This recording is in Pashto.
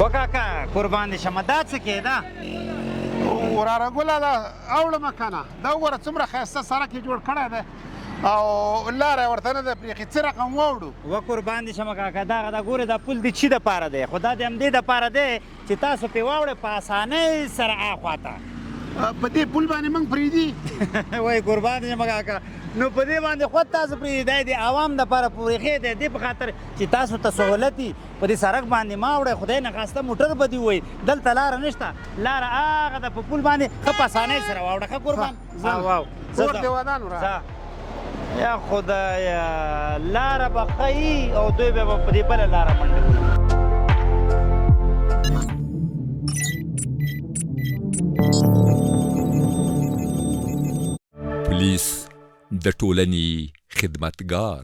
وکاکا قربان دي شمه دا څه کېده وراره ګله دا اوړمه که نه دا وګوره څومره ښایسته سړک یې جوړ کړی دی او لاره یې ورته نه ده پرېښې څه رقم واوړو و قربان دي شمه کاکا دغه دا ګورې دا پل د چي دپاره دی خو دا د همدې دپاره دی چې تاسو پرې واوړئ په اسانۍ سره اخوا ته په دې پل باندې موږ پرېږدي وایي قربان دي شمه کاکا نو په دې باندې خود تاسو پرېږدي دی د عوام دپاره پرېښی دی دې په خاطر چې تاسو ته سهولت وي په دې سړک باندې ما وړئ خدای نخواسته موټر به دې ووایي دلته لاره نشته لاره هغه ده په پل باندې ښه په اسانۍ سره واوړه ښه قربان کور دې ودان وراره یا خدایه لاره به ښه او دوی به په دې بله لاره منډه وي پولیس د ټولنې خدمتګار